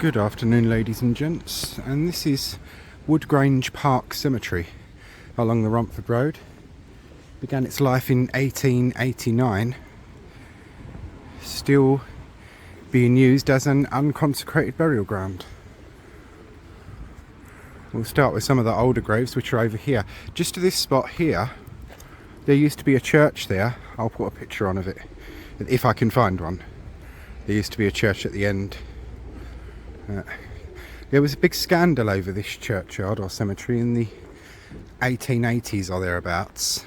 Good afternoon, ladies and gents, and this is Woodgrange Park Cemetery along the Romford Road. Began its life in 1889, still being used as an unconsecrated burial ground. We'll start with some of the older graves, which are over here. Just to this spot here, there used to be a church there. I'll put a picture on of it, if I can find one. There used to be a church at the end. There was a big scandal over this churchyard or cemetery in the 1880s or thereabouts.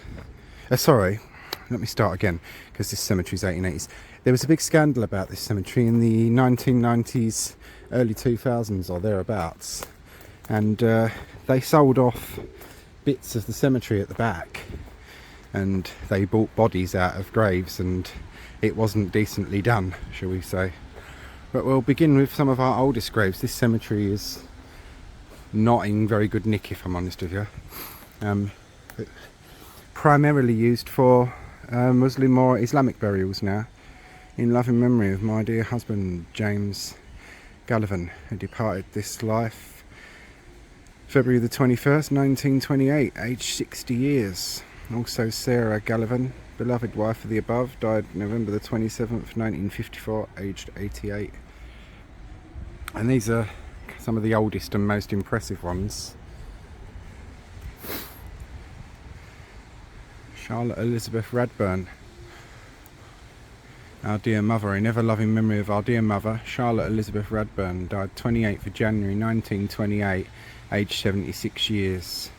Sorry, let me start again, because this cemetery is 1880s. There was a big scandal about this cemetery in the 1990s, early 2000s or thereabouts. And they sold off bits of the cemetery at the back. And they bought bodies out of graves, and it wasn't decently done, shall we say. But we'll begin with some of our oldest graves. This cemetery is not in very good nick, if I'm honest with you. Primarily used for Muslim or Islamic burials now, in loving memory of my dear husband James Gallivan, who departed this life February the 21st, 1928, aged 60 years. Also Sarah Gallivan, beloved wife of the above, died November the 27th, 1954, aged 88. And these are some of the oldest and most impressive ones. Charlotte Elizabeth Radburn, our dear mother, in ever loving memory of our dear mother, Charlotte Elizabeth Radburn, died 28th of January 1928, aged 76 years.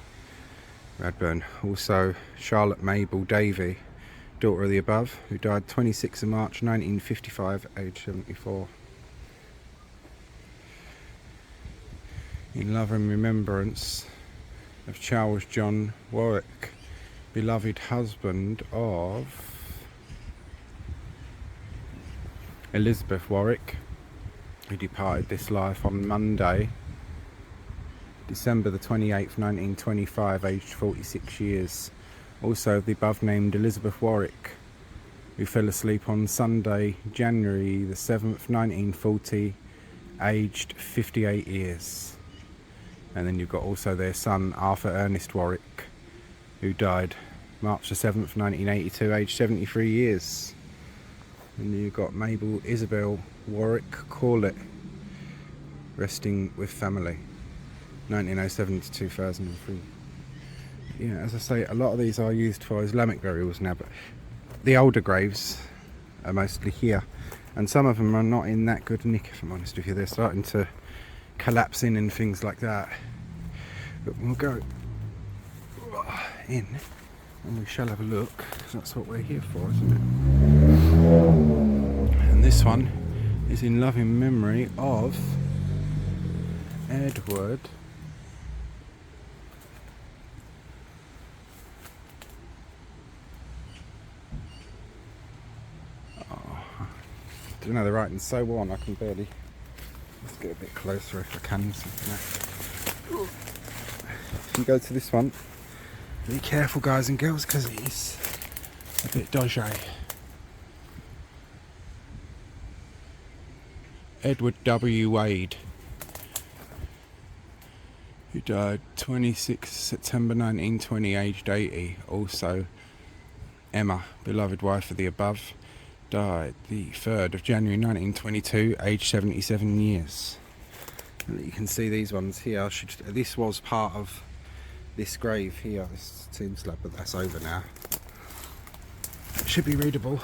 Radburn. Also Charlotte Mabel Davey, daughter of the above, who died 26th of March 1955, aged 74. In love and remembrance of Charles John Warwick, beloved husband of Elizabeth Warwick, who departed this life on Monday, December the 28th, 1925, aged 46 years. Also the above named Elizabeth Warwick, who fell asleep on Sunday, January the 7th, 1940, aged 58 years. And then you've got also their son, Arthur Ernest Warwick, who died March the 7th, 1982, aged 73 years. And you've got Mabel Isabel Warwick Corlett, resting with family, 1907 to 2003. Yeah, as I say, a lot of these are used for Islamic burials now, but the older graves are mostly here, and some of them are not in that good nick, if I'm honest with you. They're starting to collapse in and things like that. But we'll go in and we shall have a look, because that's what we're here for, isn't it? And this one is in loving memory of Edward You know, the writing's so worn I can barely. Let's get a bit closer if I can. If you go to this one, be careful, guys and girls, because it is a bit dodgy. Edward W. Wade, who died 26 September 1920, aged 80. Also Emma, beloved wife of the above, died the 3rd of January 1922, aged 77 years. And you can see these ones here. This was part of this grave here, this tomb slab, but that's over now. It should be readable.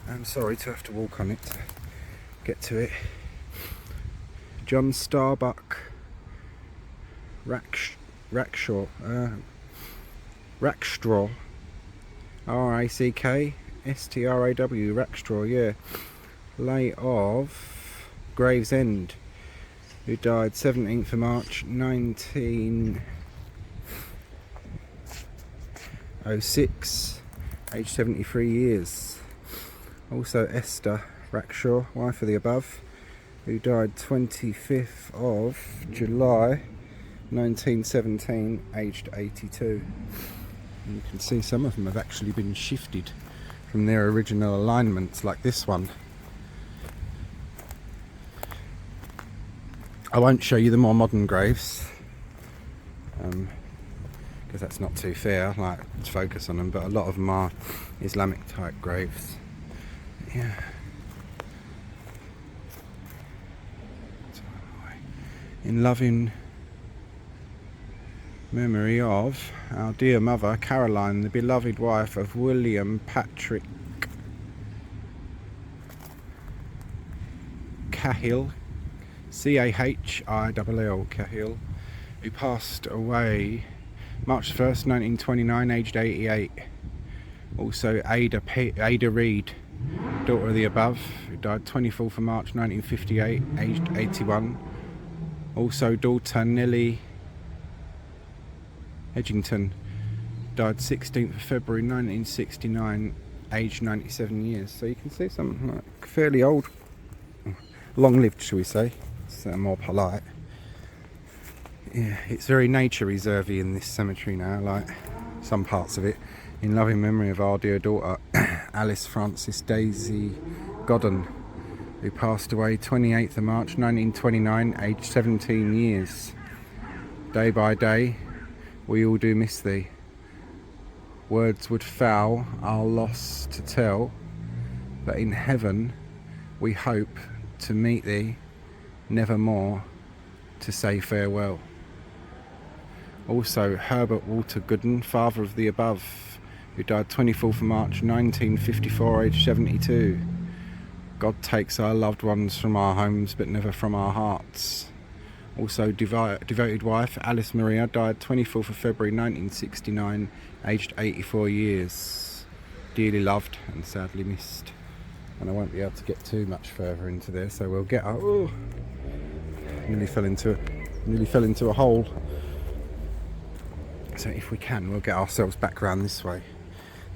I'm sorry to have to walk on it to get to it. John Starbuck Rackstraw, R-A-C-K-S-T-R-A-W, Rackstraw, yeah. Lay of Gravesend, who died 17th of March 1906, aged 73 years. Also Esther Rackshaw, wife of the above, who died 25th of July 1917, aged 82. And you can see some of them have actually been shifted from their original alignments, like this one. I won't show you the more modern graves, because that's not too fair, like, to focus on them, but a lot of them are Islamic type graves. Yeah. In loving memory of our dear mother Caroline, the beloved wife of William Patrick Cahill, Cahill, Cahill, who passed away March 1st, 1929, aged 88. Also Ada Reed, daughter of the above, who died 24th of March 1958, aged 81. Also daughter Nellie Edgington, died 16th of February 1969, aged 97 years. So you can see some like, fairly old, long-lived, shall we say, so more polite. Yeah, it's very nature reservey in this cemetery now, like some parts of it, in loving memory of our dear daughter Alice Frances Daisy Godden, who passed away 28th of March 1929, aged 17 years. Day by day we all do miss thee. Words would fail our loss to tell, but in heaven we hope to meet thee, nevermore to say farewell. Also Herbert Walter Gooden, father of the above, who died 24th of March 1954, aged 72. God takes our loved ones from our homes, but never from our hearts. Also devoted wife Alice Maria, died 24th of February 1969, aged 84 years. Dearly loved and sadly missed. And I won't be able to get too much further into this, so we'll get up. Oh, nearly fell into a hole. So if we can, we'll get ourselves back around this way.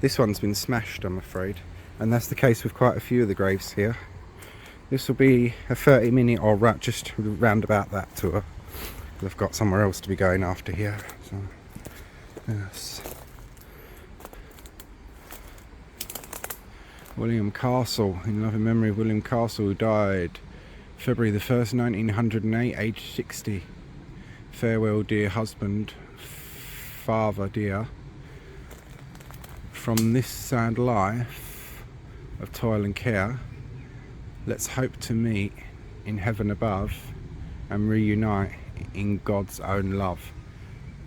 This one's been smashed, I'm afraid, and that's the case with quite a few of the graves here. This will be a 30-minute or just round about that tour. I've got somewhere else to be going after here. So, yes. William Castle, in loving memory of William Castle, who died February the 1st, 1908, aged 60. Farewell, dear husband, father dear. From this sad life of toil and care, let's hope to meet in heaven above and reunite in God's own love.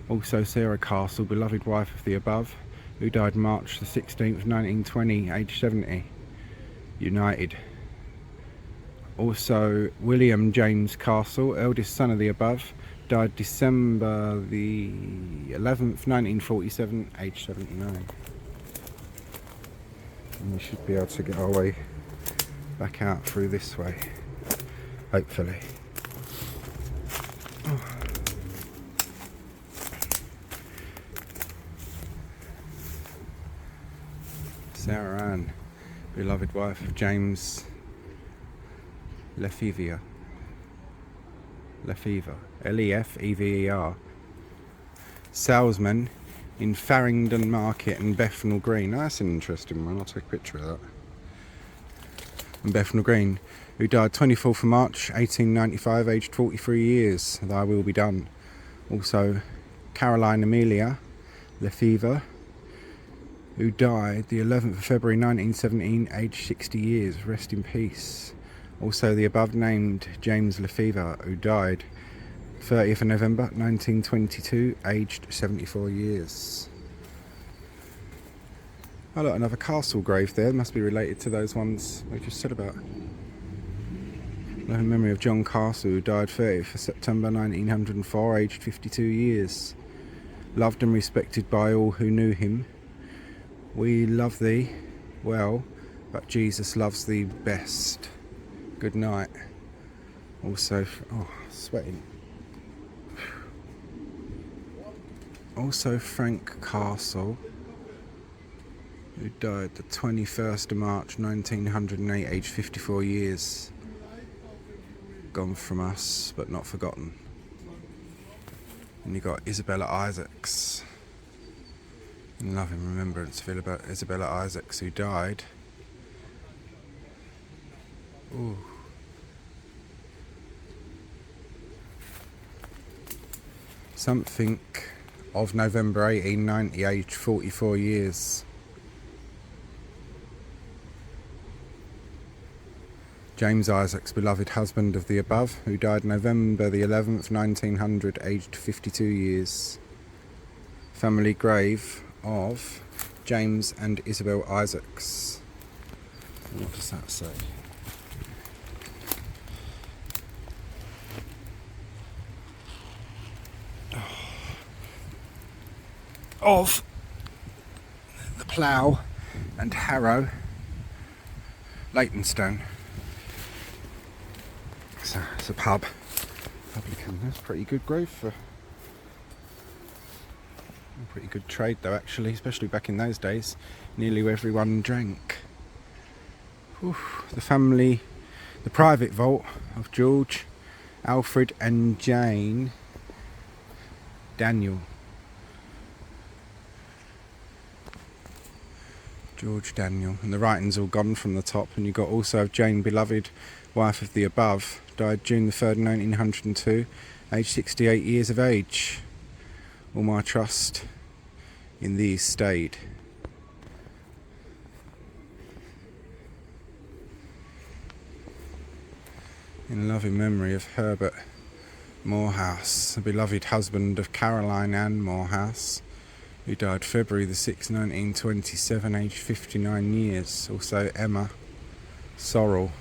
Also Sarah Castle, beloved wife of the above, who died March the 16th, 1920, aged 70. United. Also William James Castle, eldest son of the above, died December the 11th, 1947, aged 79. And we should be able to get our way back out through this way, hopefully. Oh. Sarah Ann, beloved wife of James Lefevre, Lefevre, salesman in Farringdon Market and Bethnal Green. Oh, that's an interesting one, I'll take a picture of that. And Bethnal Green, who died 24th of March 1895, aged 43 years. Thy will be done. Also Caroline Amelia Lefevre, who died the 11th of February 1917, aged 60 years. Rest in peace. Also the above named James Lefevre, who died 30th of November 1922, aged 74 years. Oh look, another castle grave there. Must be related to those ones we just said about. In memory of John Castle, who died 30th of September 1904, aged 52 years. Loved and respected by all who knew him. We love thee well, but Jesus loves thee best. Good night. Also, sweating. Also Frank Castle, who died the 21st of March 1908, aged 54 years. Gone from us, but not forgotten. And you got Isabella Isaacs, in loving remembrance of Isabella Isaacs, who died. Ooh. Something of November 1890, aged 44 years. James Isaacs, beloved husband of the above, who died November the 11th, 1900, aged 52 years. Family grave of James and Isabel Isaacs. What does that say? Of the Plough and Harrow, Leytonstone. So it's a pub. Publican. That's pretty good growth for pretty good trade though, actually, especially back in those days. Nearly everyone drank. Whew. The family, the private vault of George, Alfred and Jane Daniel. George Daniel. And the writing's all gone from the top, and you've got also Jane, beloved wife of the above, died June the 3rd, 1902, aged 68 years of age. All my trust in thee stayed. In loving memory of Herbert Morehouse, the beloved husband of Caroline Ann Morehouse, who died February the 6th, 1927, aged 59 years. Also Emma Sorrell,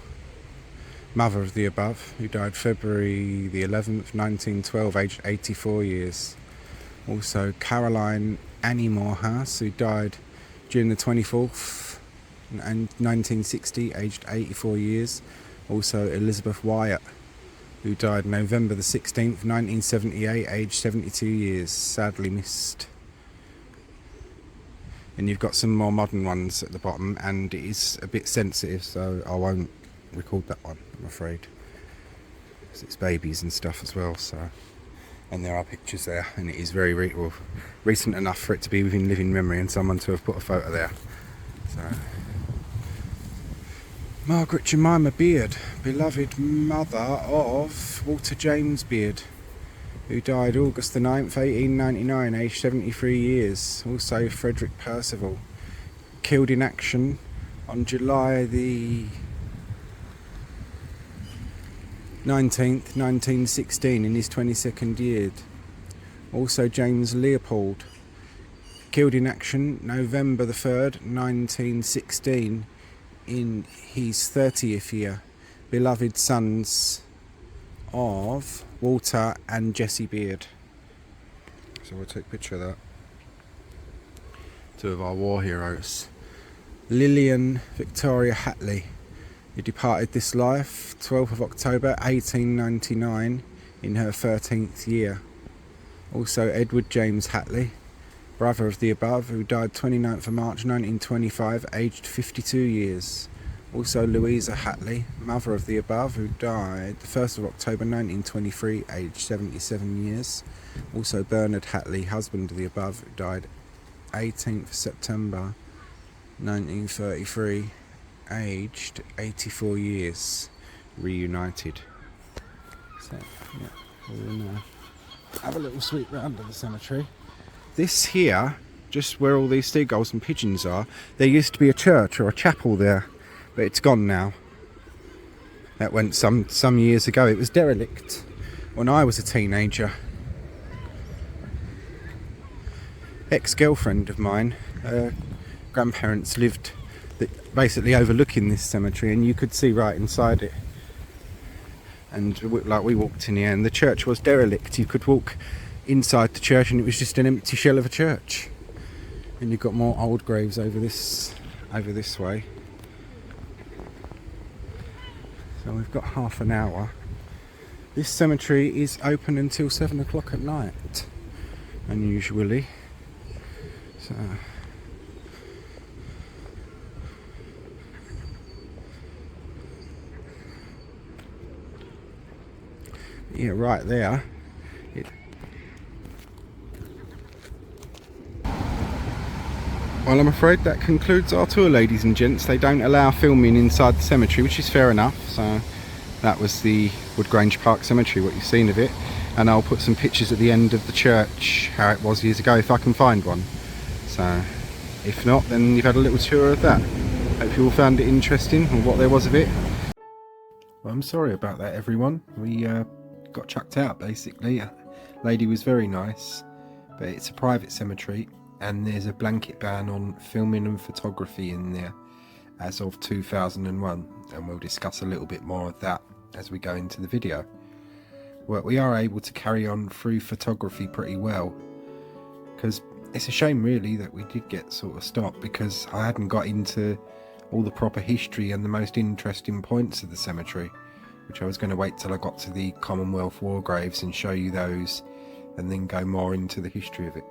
mother of the above, who died February the 11th, 1912, aged 84 years. Also Caroline Annie Morehouse, who died June the 24th, 1960, aged 84 years. Also Elizabeth Wyatt, who died November the 16th, 1978, aged 72 years. Sadly missed. And you've got some more modern ones at the bottom, and it is a bit sensitive, so I won't record that one, I'm afraid. Because it's babies and stuff as well, so. And there are pictures there, and it is very recent enough for it to be within living memory and someone to have put a photo there. So, Margaret Jemima Beard, beloved mother of Walter James Beard, who died August the 9th, 1899, aged 73 years. Also Frederick Percival, killed in action on July the 19th, 1916, in his 22nd year. Also James Leopold, killed in action November the 3rd, 1916, in his 30th year. Beloved sons of Walter and Jessie Beard. So we'll take a picture of that. Two of our war heroes. Lillian Victoria Hatley, who departed this life 12th of October 1899 in her 13th year. Also Edward James Hatley, brother of the above, who died 29th of March 1925, aged 52 years. Also Louisa Hatley, mother of the above, who died the 1st of October 1923, aged 77 years. Also Bernard Hatley, husband of the above, who died 18th September 1933, aged 84 years. Reunited. So, yeah, we'll have a little sweep round of the cemetery. This here, just where all these seagulls and pigeons are, there used to be a church or a chapel there, but it's gone now. That went some years ago. It was derelict when I was a teenager. Ex-girlfriend of mine, her grandparents lived basically overlooking this cemetery, and you could see right inside it. And like we walked in here, and the church was derelict. You could walk inside the church and it was just an empty shell of a church. And you've got more old graves over this way. So we've got half an hour. This cemetery is open until 7 o'clock at night, unusually. So yeah, right there. Well, I'm afraid that concludes our tour, ladies and gents. They don't allow filming inside the cemetery, which is fair enough. So That was the Woodgrange Park Cemetery, what you've seen of it, and I'll put some pictures at the end of the church, how it was years ago, if I can find one. So if not, then you've had a little tour of that. Hope you all found it interesting, or what there was of it. Well, I'm sorry about that, everyone. We got chucked out, basically. Lady was very nice, but it's a private cemetery, and there's a blanket ban on filming and photography in there as of 2001, and we'll discuss a little bit more of that as we go into the video. Well, we are able to carry on through photography pretty well, because it's a shame really that we did get sort of stopped, because I hadn't got into all the proper history and the most interesting points of the cemetery, which I was going to wait till I got to the Commonwealth war graves and show you those, and then go more into the history of it.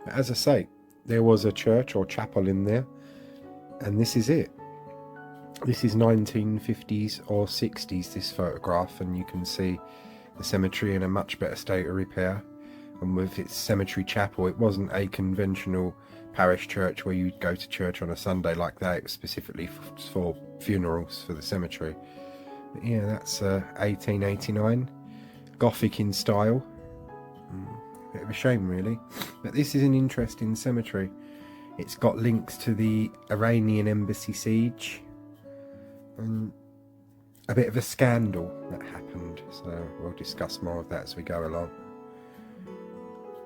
But as I say, there was a church or chapel in there, and this is it. This is 1950s or 60s, this photograph, and you can see the cemetery in a much better state of repair. And with its cemetery chapel, it wasn't a conventional parish church where you'd go to church on a Sunday like that. It was specifically for funerals for the cemetery. But yeah, that's 1889, Gothic in style. Bit of a shame really, but this is an interesting cemetery. It's got links to the Iranian Embassy Siege and a bit of a scandal that happened, so we'll discuss more of that as we go along.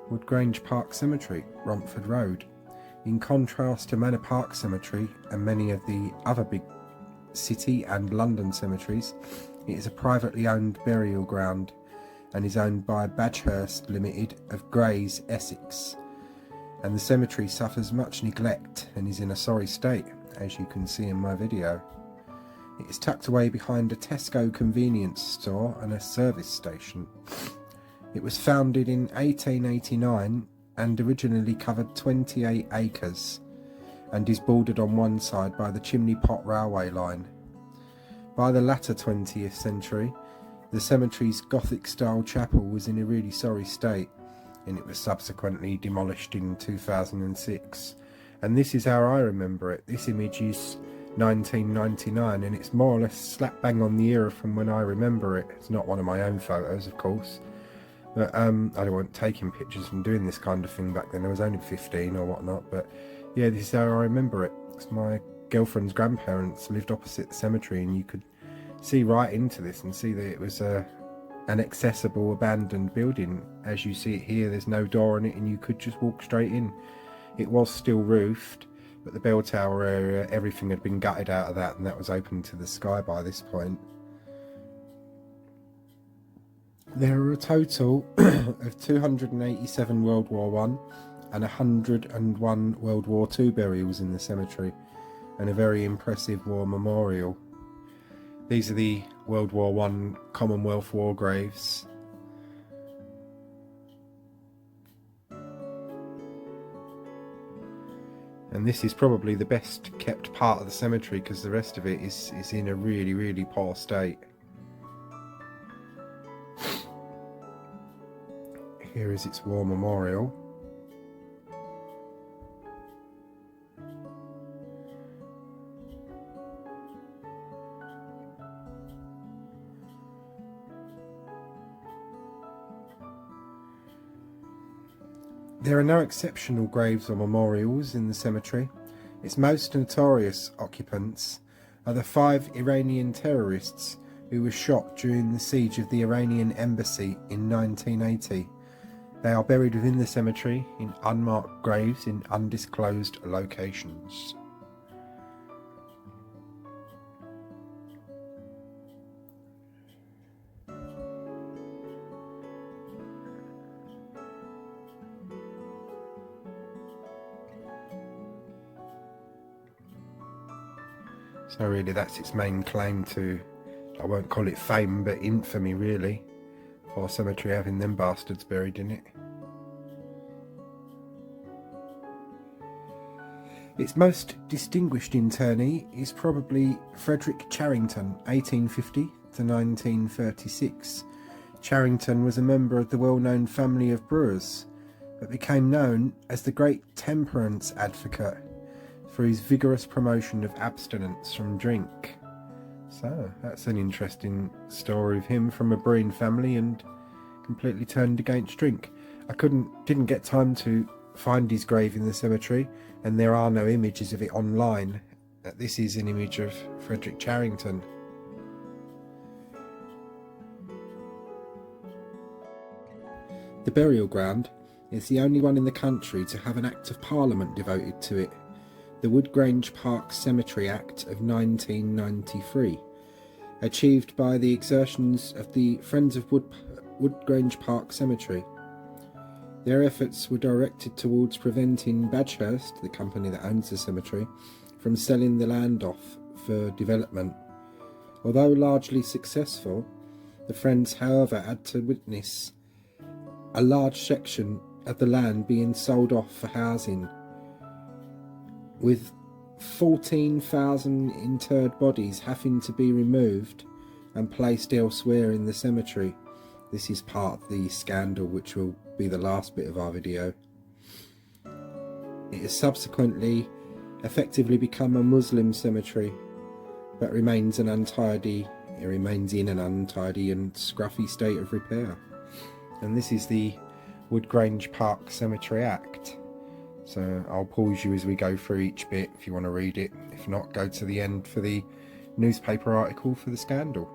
Woodgrange Park Cemetery, Romford Road. In contrast to Manor Park Cemetery and many of the other big city and London cemeteries, it is a privately owned burial ground and is owned by Badgehurst Limited of Grays, Essex. And the cemetery suffers much neglect and is in a sorry state, as you can see in my video. It is tucked away behind a Tesco convenience store and a service station. It was founded in 1889 and originally covered 28 acres and is bordered on one side by the Chimney Pot railway line. By the latter 20th century, the cemetery's Gothic-style chapel was in a really sorry state, and it was subsequently demolished in 2006. And this is how I remember it. This image is 1999, and it's more or less slap bang on the era from when I remember it. It's not one of my own photos, of course, but I wasn't taking pictures from doing this kind of thing back then. I was only 15 or whatnot, but yeah, this is how I remember it. It's my girlfriend's grandparents lived opposite the cemetery, and you could see right into this and see that it was an accessible abandoned building. As you see it here, there's no door on it and you could just walk straight in. It was still roofed, but the bell tower area, everything had been gutted out of that, and that was open to the sky by this point. There are a total of 287 World War I and 101 World War II burials in the cemetery, and a very impressive war memorial. These are the World War I Commonwealth war graves. And this is probably the best kept part of the cemetery, because the rest of it is in a really, really poor state. Here is its war memorial. There are no exceptional graves or memorials in the cemetery. Its most notorious occupants are the 5 Iranian terrorists who were shot during the siege of the Iranian Embassy in 1980. They are buried within the cemetery in unmarked graves in undisclosed locations. So really that's its main claim to, I won't call it fame, but infamy really, for a cemetery having them bastards buried in it. Its most distinguished internee is probably Frederick Charrington, 1850 to 1936. Charrington was a member of the well-known family of brewers, but became known as the great temperance advocate for his vigorous promotion of abstinence from drink. So that's an interesting story of him from a brewing family and completely turned against drink. I didn't get time to find his grave in the cemetery, and there are no images of it online. This is an image of Frederick Charrington. The burial ground is the only one in the country to have an Act of Parliament devoted to it, the Woodgrange Park Cemetery Act of 1993, achieved by the exertions of the Friends of Woodgrange Park Cemetery. Their efforts were directed towards preventing Badgehurst, the company that owns the cemetery, from selling the land off for development. Although largely successful, the Friends, however, had to witness a large section of the land being sold off for housing, with 14,000 interred bodies having to be removed and placed elsewhere in the cemetery. This is part of the scandal, which will be the last bit of our video. It has subsequently effectively become a Muslim cemetery, but remains in an untidy and scruffy state of repair. And this is the Woodgrange Park Cemetery Act. So I'll pause you as we go through each bit if you want to read it. If not, go to the end for the newspaper article for the scandal.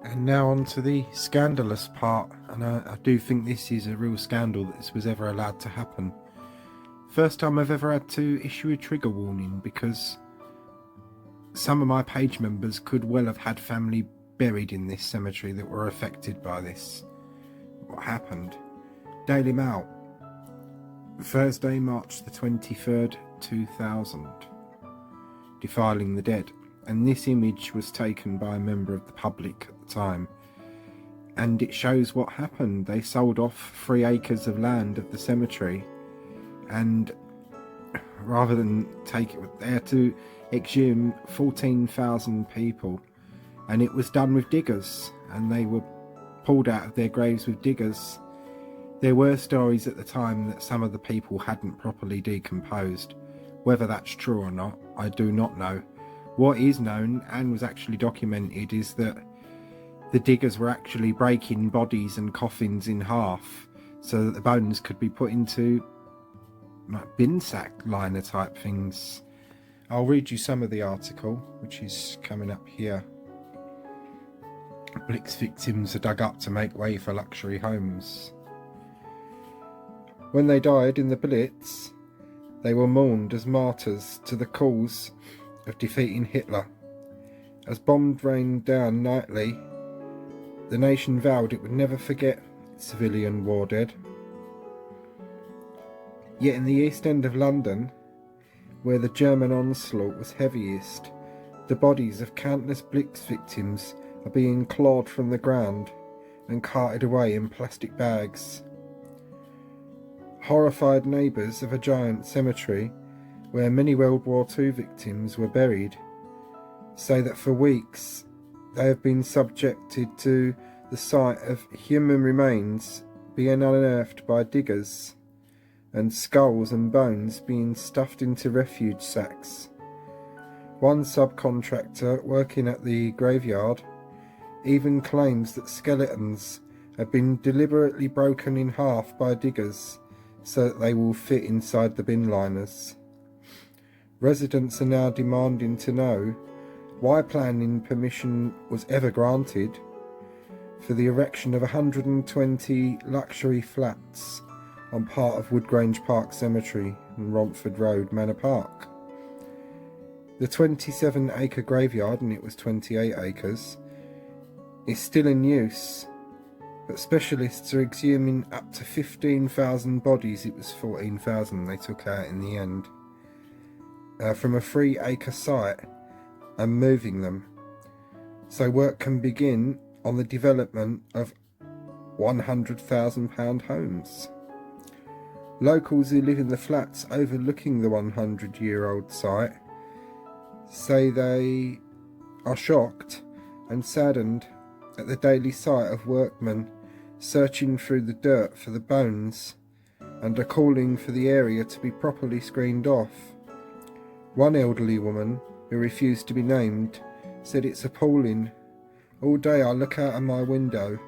And now on to the scandalous part, and I do think this is a real scandal that this was ever allowed to happen. First time I've ever had to issue a trigger warning, because some of my page members could well have had family buried in this cemetery that were affected by this. What happened? Daily Mail, Thursday, March the 23rd, 2000. Defiling the dead. And this image was taken by a member of the public at the time, and it shows what happened. They sold off 3 acres of land of the cemetery, and rather than take it, they had to exhume 14,000 people and it was done with diggers, and they were pulled out of their graves with diggers. There were stories at the time that some of the people hadn't properly decomposed. Whether that's true or not, I do not know. What is known, and was actually documented, is that the diggers were actually breaking bodies and coffins in half so that the bones could be put into like bin sack liner type things. I'll read you some of the article, which is coming up here. Blitz victims are dug up to make way for luxury homes. When they died in the Blitz, they were mourned as martyrs to the cause of defeating Hitler. As bombs rained down nightly, the nation vowed it would never forget its civilian war dead. Yet in the East End of London, where the German onslaught was heaviest, the bodies of countless Blitz victims are being clawed from the ground and carted away in plastic bags. Horrified neighbours of a giant cemetery where many World War II victims were buried say that for weeks they have been subjected to the sight of human remains being unearthed by diggers and skulls and bones being stuffed into refuge sacks. One subcontractor working at the graveyard even claims that skeletons have been deliberately broken in half by diggers so that they will fit inside the bin liners. Residents are now demanding to know why planning permission was ever granted for the erection of 120 luxury flats on part of Woodgrange Park Cemetery and Romford Road, Manor Park. The 27-acre graveyard, and it was 28 acres, is still in use, but specialists are exhuming up to 15,000 bodies. It was 14,000 they took out in the end, from a 3-acre site and moving them, so work can begin on the development of £100,000 homes. Locals who live in the flats overlooking the 100-year-old site say they are shocked and saddened at the daily sight of workmen searching through the dirt for the bones and are calling for the area to be properly screened off. One elderly woman, who refused to be named, said, "It's appalling. All day I look out of my window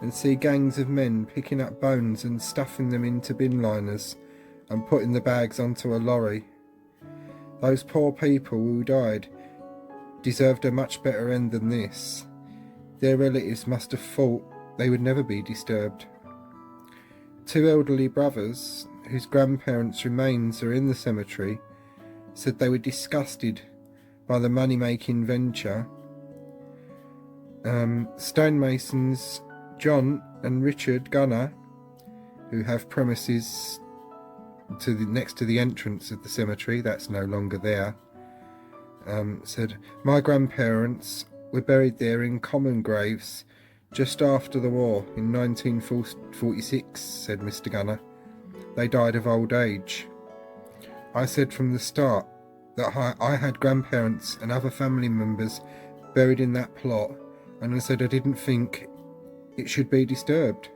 and see gangs of men picking up bones and stuffing them into bin liners and putting the bags onto a lorry. Those poor people who died deserved a much better end than this. Their relatives must have thought they would never be disturbed." Two elderly brothers, whose grandparents' remains are in the cemetery, said they were disgusted by the money-making venture. Stonemasons John and Richard Gunner, who have premises next to the entrance of the cemetery, that's no longer there, said, "My grandparents were buried there in common graves just after the war in 1946, said Mr. Gunner. They died of old age. I said from the start that I had grandparents and other family members buried in that plot, and I said I didn't think it should be disturbed.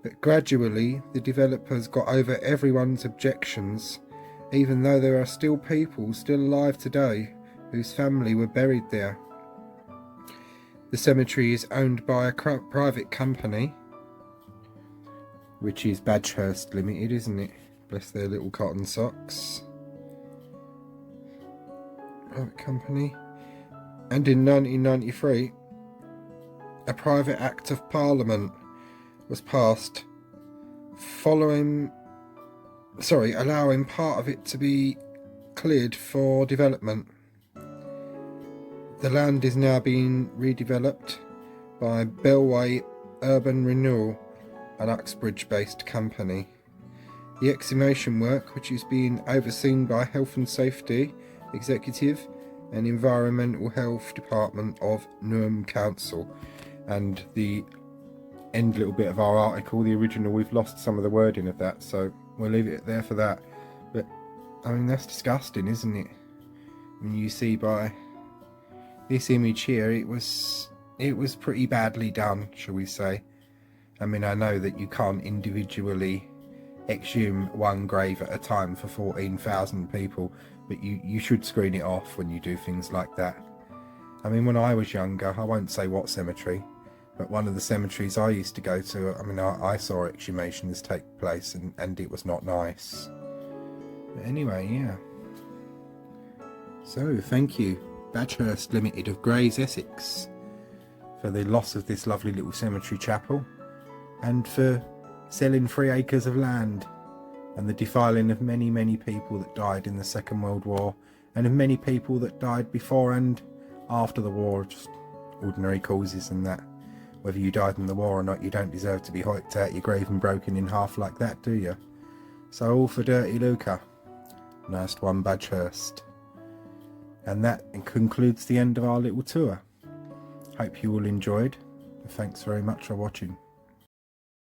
But gradually the developers got over everyone's objections, even though there are still people still alive today whose family were buried there. The cemetery is owned by a private company, which is Badgehurst Limited, isn't it? Bless their little cotton socks. Private company. And in 1993, a private Act of Parliament was passed allowing part of it to be cleared for development. The land is now being redeveloped by Bellway Urban Renewal, an Uxbridge-based company. The exhumation work, which is being overseen by Health and Safety Executive and Environmental Health Department of Newham Council. And the end little bit of our article, the original, we've lost some of the wording of that, so we'll leave it there for that. But I mean, that's disgusting, isn't it? I mean, you see by this image here, it was pretty badly done, shall we say. I mean, I know that you can't individually exhume one grave at a time for 14,000 people, but you should screen it off when you do things like that. I mean, when I was younger, I won't say what cemetery, but one of the cemeteries I used to go to, I mean, I saw exhumations take place, and it was not nice. But anyway, yeah. So, thank you, Badghurst Limited of Grays, Essex, for the loss of this lovely little cemetery chapel, and for selling 3 acres of land, and the defiling of many, many people that died in the Second World War, and of many people that died before and after the war, just ordinary causes and that. Whether you died in the war or not, you don't deserve to be hiked out your grave and broken in half like that, do you? So all for Dirty Luca. Nice one, Badghurst. And that concludes the end of our little tour. Hope you all enjoyed. Thanks very much for watching.